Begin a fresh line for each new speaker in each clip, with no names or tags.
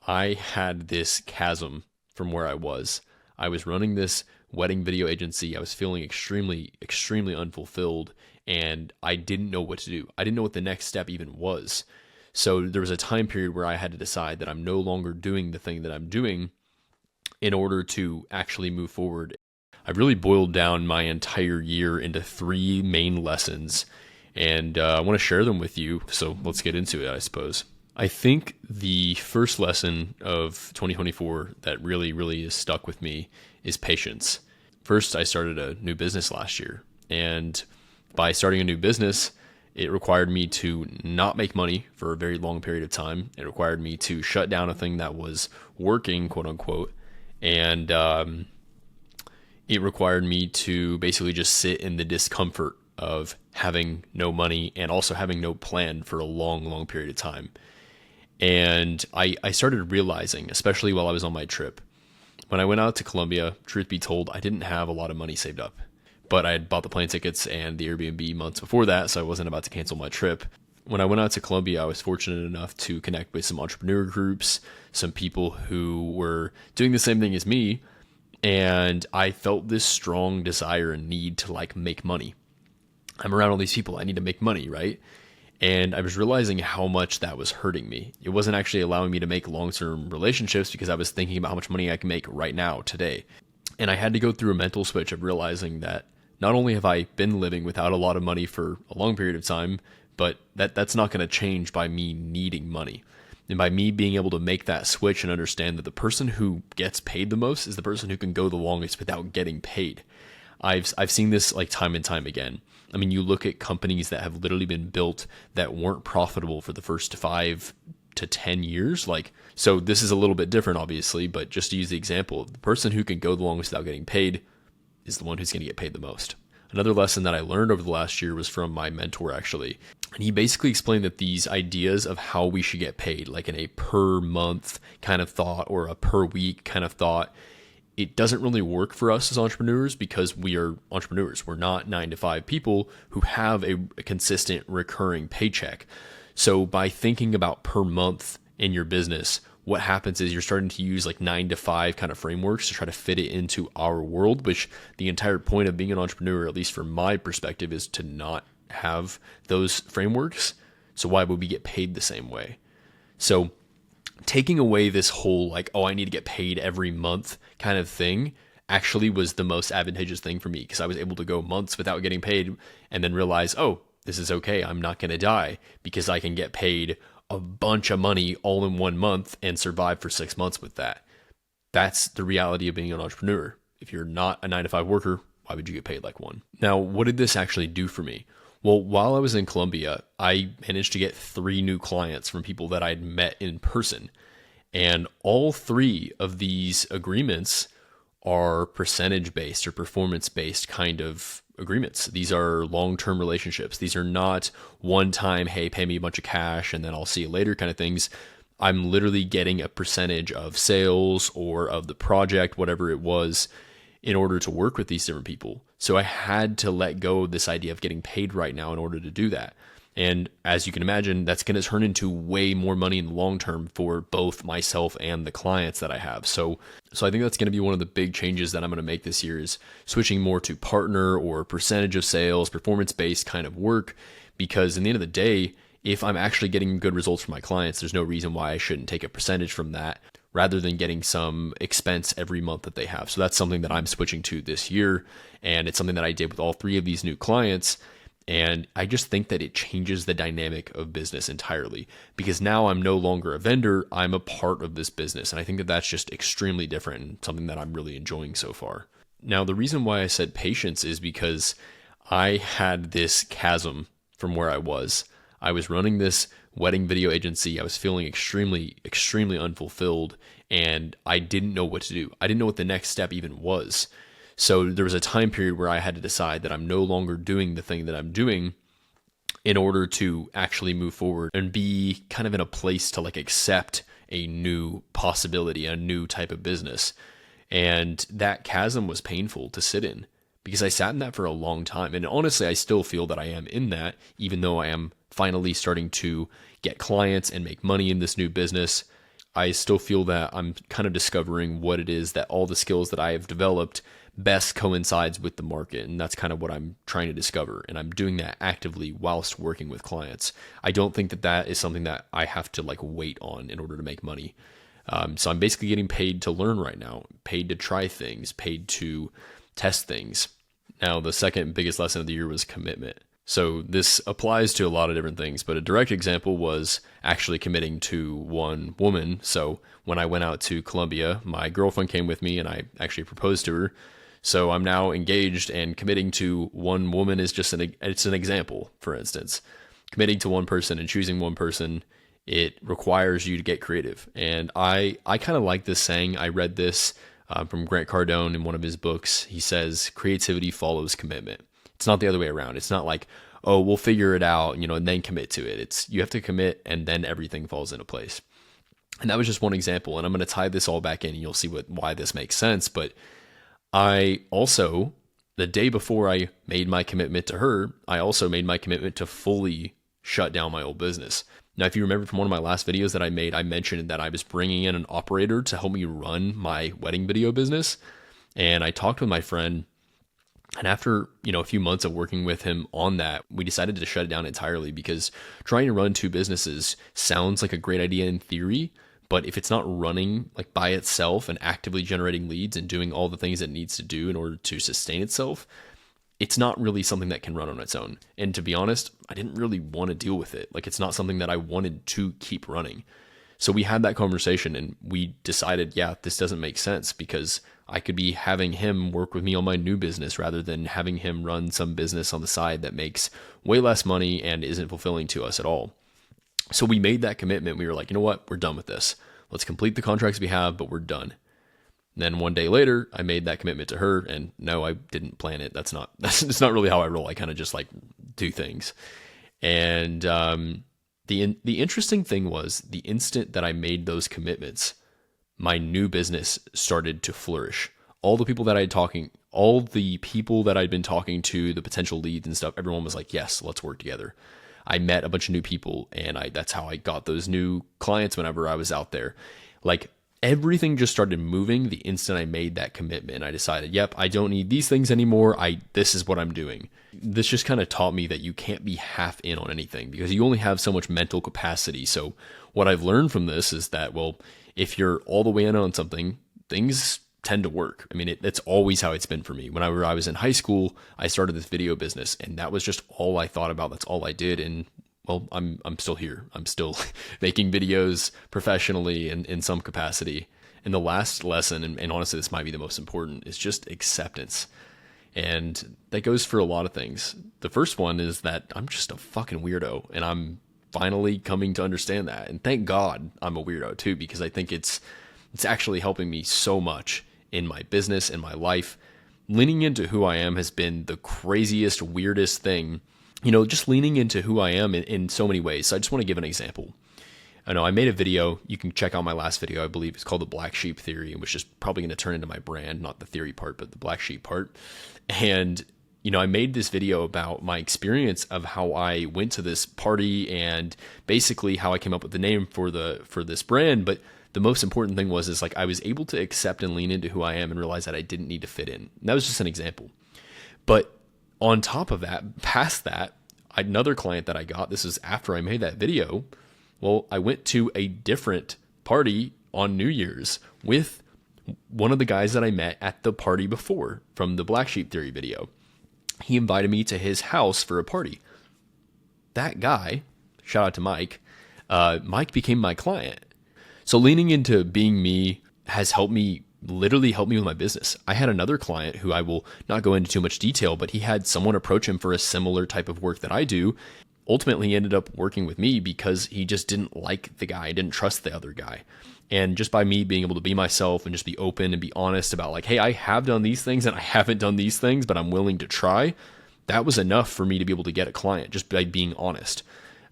I had this chasm from where I was. I was running this wedding video agency. I was feeling extremely unfulfilled, and I didn't know what to do. I didn't know what the next step even was. So there was a time period where I had to decide that I'm no longer doing the thing that I'm doing in order to actually move forward. I really boiled down my entire year into three main lessons, and I want to share them with you. So let's get into it, I suppose. I think the first lesson of 2024 that really is stuck with me is patience. First, I started a new business last year, and by starting a new business, it required me to not make money for a very long period of time. It required me to shut down a thing that was working, quote unquote, and it required me to basically just sit in the discomfort of having no money and also having no plan for a long period of time. And I started realizing, especially while I was on my trip, when I went out to Colombia, truth be told, I didn't have a lot of money saved up. But I had bought the plane tickets and the Airbnb months before that, so I wasn't about to cancel my trip. When I went out to Colombia, I was fortunate enough to connect with some entrepreneur groups, some people who were doing the same thing as me, and I felt this strong desire and need to make money. I'm around all these people, I need to make money, right? And I was realizing how much that was hurting me. It wasn't actually allowing me to make long-term relationships because I was thinking about how much money I can make right now, today. And I had to go through a mental switch of realizing that not only have I been living without a lot of money for a long period of time, but that's not going to change by me needing money. And by me being able to make that switch and understand that the person who gets paid the most is the person who can go the longest without getting paid. I've seen this time and time again. I mean, you look at companies that have literally been built that weren't profitable for the first 5 to 10 years. So this is a little bit different, obviously, but just to use the example, the person who can go the longest without getting paid is the one who's going to get paid the most. Another lesson that I learned over the last year was from my mentor, actually. And he basically explained that these ideas of how we should get paid, like in a per month kind of thought or a per week kind of thought, it doesn't really work for us as entrepreneurs because we are entrepreneurs. We're not 9 to 5 people who have a consistent recurring paycheck. So by thinking about per month in your business, what happens is you're starting to use 9 to 5 kind of frameworks to try to fit it into our world, which the entire point of being an entrepreneur, at least from my perspective, is to not have those frameworks. So why would we get paid the same way? So taking away this whole I need to get paid every month kind of thing actually was the most advantageous thing for me, because I was able to go months without getting paid and then realize, oh, this is okay. I'm not going to die because I can get paid a bunch of money all in 1 month and survive for 6 months with that. That's the reality of being an entrepreneur. If you're not a 9 to 5 worker, why would you get paid like one? Now, what did this actually do for me? Well, while I was in Colombia, I managed to get 3 new clients from people that I'd met in person. And all 3 of these agreements are percentage-based or performance-based kind of agreements. These are long-term relationships. These are not one-time, hey, pay me a bunch of cash and then I'll see you later kind of things. I'm literally getting a percentage of sales or of the project, whatever it was, in order to work with these different people. So I had to let go of this idea of getting paid right now in order to do that. And as you can imagine, that's going to turn into way more money in the long term for both myself and the clients that I have. So I think that's going to be one of the big changes that I'm going to make this year, is switching more to partner or percentage of sales, performance-based kind of work. Because in the end of the day, if I'm actually getting good results from my clients, there's no reason why I shouldn't take a percentage from that rather than getting some expense every month that they have. So that's something that I'm switching to this year. And it's something that I did with all 3 of these new clients. And I just think that it changes the dynamic of business entirely, because now I'm no longer a vendor, I'm a part of this business. And I think that that's just extremely different and something that I'm really enjoying so far. Now, the reason why I said patience is because I had this chasm from where I was. I was running this wedding video agency. I was feeling extremely unfulfilled, and I didn't know what to do. I didn't know what the next step even was. So there was a time period where I had to decide that I'm no longer doing the thing that I'm doing in order to actually move forward and be kind of in a place to accept a new possibility, a new type of business. And that chasm was painful to sit in because I sat in that for a long time. And honestly, I still feel that I am in that, even though I am finally starting to get clients and make money in this new business. I still feel that I'm kind of discovering what it is that all the skills that I have developed best coincides with the market. And that's kind of what I'm trying to discover. And I'm doing that actively whilst working with clients. I don't think that that is something that I have to like wait on in order to make money. So I'm basically getting paid to learn right now, paid to try things, paid to test things. Now, the second biggest lesson of the year was commitment. So this applies to a lot of different things, but a direct example was actually committing to one woman. So when I went out to Colombia, my girlfriend came with me and I actually proposed to her. So I'm now engaged, and committing to one woman is just it's an example. For instance, committing to one person and choosing one person, it requires you to get creative. And I kind of like this saying. I read this from Grant Cardone in one of his books. He says, creativity follows commitment. It's not the other way around. It's not like, oh, we'll figure it out, and then commit to it. It's you have to commit and then everything falls into place. And that was just one example. And I'm going to tie this all back in and you'll see why this makes sense. But I also, the day before I made my commitment to her, I also made my commitment to fully shut down my old business. Now, if you remember from one of my last videos that I made, I mentioned that I was bringing in an operator to help me run my wedding video business. And I talked with my friend, and after, a few months of working with him on that, we decided to shut it down entirely, because trying to run two businesses sounds like a great idea in theory, but if it's not running like by itself and actively generating leads and doing all the things it needs to do in order to sustain itself, it's not really something that can run on its own. And to be honest, I didn't really want to deal with it. Like, it's not something that I wanted to keep running. So we had that conversation and we decided, yeah, this doesn't make sense, because I could be having him work with me on my new business rather than having him run some business on the side that makes way less money and isn't fulfilling to us at all. So we made that commitment. We were like, you know what? We're done with this. Let's complete the contracts we have, but we're done. And then one day later, I made that commitment to her, and no, I didn't plan it. That's not really how I roll. I kind of just like do things. And the interesting thing was, the instant that I made those commitments, my new business started to flourish. All the people that I'd been talking to, the potential leads and stuff, everyone was like, yes, let's work together. I met a bunch of new people, and that's how I got those new clients whenever I was out there. Like, everything just started moving the instant I made that commitment. I decided, yep, I don't need these things anymore. This is what I'm doing. This just kind of taught me that you can't be half in on anything, because you only have so much mental capacity. So what I've learned from this is that, well, if you're all the way in on something, things tend to work. I mean, that's always how it's been for me. When I was in high school, I started this video business, and that was just all I thought about. That's all I did. And well, I'm still here. I'm still making videos professionally in some capacity. And the last lesson, and honestly, this might be the most important, is just acceptance. And that goes for a lot of things. The first one is that I'm just a fucking weirdo, and I'm finally coming to understand that. And thank God I'm a weirdo too, because I think it's actually helping me so much in my business and my life. Leaning into who I am has been the craziest, weirdest thing. Just leaning into who I am in so many ways. So I just want to give an example. I know I made a video. You can check out my last video. I believe it's called the Black Sheep Theory, which is probably going to turn into my brand, not the theory part, but the Black Sheep part. And, I made this video about my experience of how I went to this party and basically how I came up with the name for this brand. But the most important thing was I was able to accept and lean into who I am and realize that I didn't need to fit in. And that was just an example. But on top of that, past that, another client that I got, this is after I made that video. Well, I went to a different party on New Year's with one of the guys that I met at the party before from the Black Sheep Theory video. He invited me to his house for a party. That guy, shout out to Mike, Mike became my client. So leaning into being me has literally helped me with my business. I had another client who I will not go into too much detail, but he had someone approach him for a similar type of work that I do. Ultimately, he ended up working with me because he just didn't like the guy, didn't trust the other guy. And just by me being able to be myself and just be open and be honest about like, hey, I have done these things and I haven't done these things, but I'm willing to try. That was enough for me to be able to get a client just by being honest.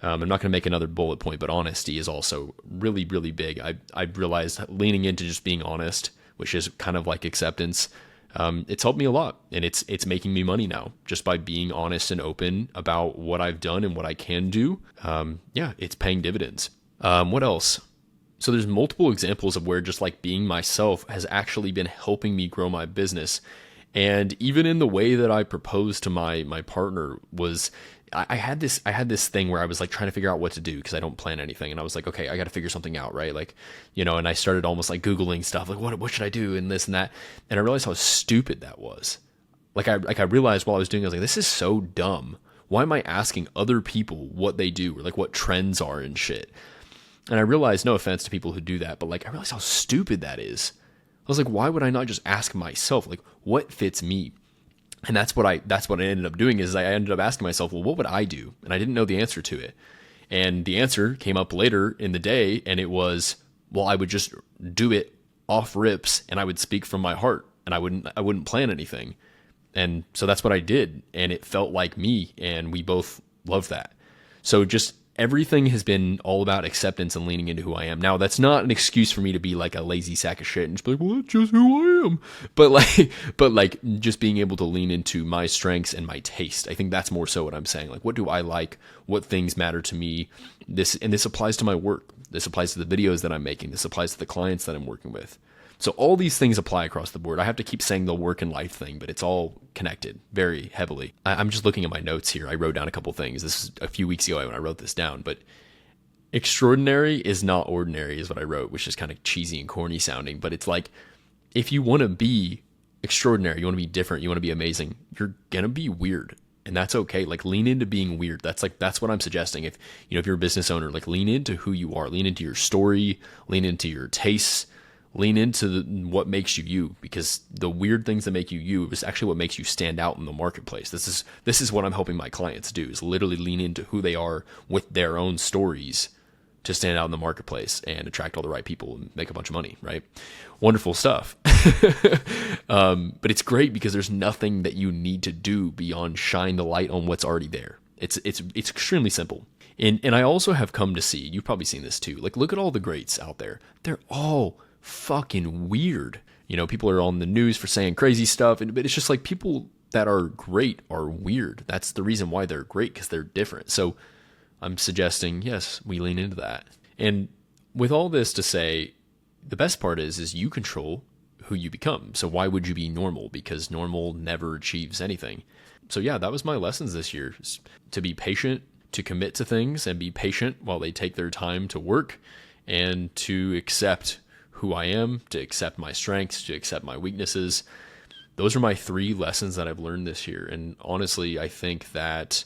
I'm not going to make another bullet point, but honesty is also really, really big. I realized leaning into just being honest, which is kind of like acceptance, it's helped me a lot, and it's making me money now just by being honest and open about what I've done and what I can do. It's paying dividends. What else? So there's multiple examples of where just like being myself has actually been helping me grow my business. And even in the way that I proposed to my partner was, I had this thing where I was like trying to figure out what to do because I don't plan anything. And I was like, okay, I got to figure something out, right? Like, and I started almost like Googling stuff, like what should I do and this and that. And I realized how stupid that was. Like I realized while I was doing it, I was like, this is so dumb. Why am I asking other people what they do or like what trends are and shit? And I realized, no offense to people who do that, but like I realized how stupid that is. I was like, why would I not just ask myself, like, what fits me? And that's what I ended up doing is I ended up asking myself, well, what would I do? And I didn't know the answer to it. And the answer came up later in the day, and it was, well, I would just do it off rips, and I would speak from my heart, and I wouldn't plan anything. And so that's what I did, and it felt like me, and we both loved that. So just everything has been all about acceptance and leaning into who I am. Now, that's not an excuse for me to be like a lazy sack of shit and just be like, well, that's just who I am. But like just being able to lean into my strengths and my taste. I think that's more so what I'm saying. Like, what do I like? What things matter to me? This applies to my work. This applies to the videos that I'm making. This applies to the clients that I'm working with. So all these things apply across the board. I have to keep saying the work and life thing, but it's all connected very heavily. I'm just looking at my notes here. I wrote down a couple things. This is a few weeks ago when I wrote this down, but extraordinary is not ordinary is what I wrote, which is kind of cheesy and corny sounding, but it's like, if you want to be extraordinary, you want to be different, you want to be amazing, you're going to be weird. And that's okay. Like lean into being weird. That's what I'm suggesting. If you're a business owner, like lean into who you are, lean into your story, lean into your tastes, lean into what makes you you, because the weird things that make you you is actually what makes you stand out in the marketplace. This is what I'm helping my clients do, is literally lean into who they are with their own stories to stand out in the marketplace and attract all the right people and make a bunch of money, right? Wonderful stuff. But it's great because there's nothing that you need to do beyond shine the light on what's already there. It's extremely simple. And I also have come to see, you've probably seen this too, like look at all the greats out there. They're all fucking weird. People are on the news for saying crazy stuff, but it's just like people that are great are weird. That's the reason why they're great, because they're different. So I'm suggesting, yes, we lean into that. And with all this to say, the best part is you control who you become. So why would you be normal? Because normal never achieves anything. So yeah, that was my lessons this year, to be patient, to commit to things and be patient while they take their time to work, and to accept who I am, to accept my strengths, to accept my weaknesses. Those are my 3 lessons that I've learned this year. And honestly, I think that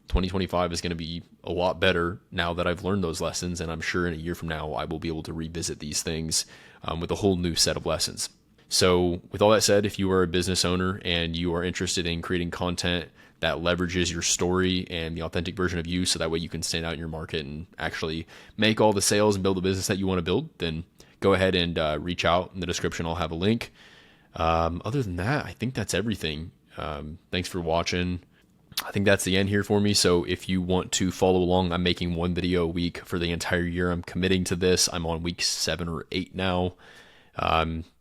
2025 is going to be a lot better now that I've learned those lessons. And I'm sure in a year from now, I will be able to revisit these things with a whole new set of lessons. So with all that said, if you are a business owner and you are interested in creating content that leverages your story and the authentic version of you, so that way you can stand out in your market and actually make all the sales and build the business that you want to build, then go ahead and reach out. In the description, I'll have a link. Other than that, I think that's everything. Thanks for watching. I think that's the end here for me. So if you want to follow along, I'm making 1 video a week for the entire year. I'm committing to this. I'm on week 7 or 8 now.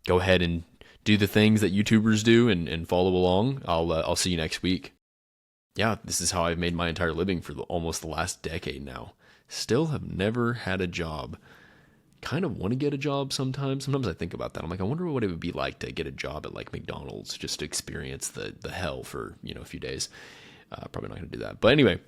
Go ahead and do the things that YouTubers do and follow along. I'll see you next week. Yeah, this is how I've made my entire living for almost the last decade now. Still have never had a job. Kind of want to get a job sometimes. Sometimes I think about that. I'm like, I wonder what it would be like to get a job at like McDonald's, just to experience the hell for, a few days. Probably not going to do that. But anyway,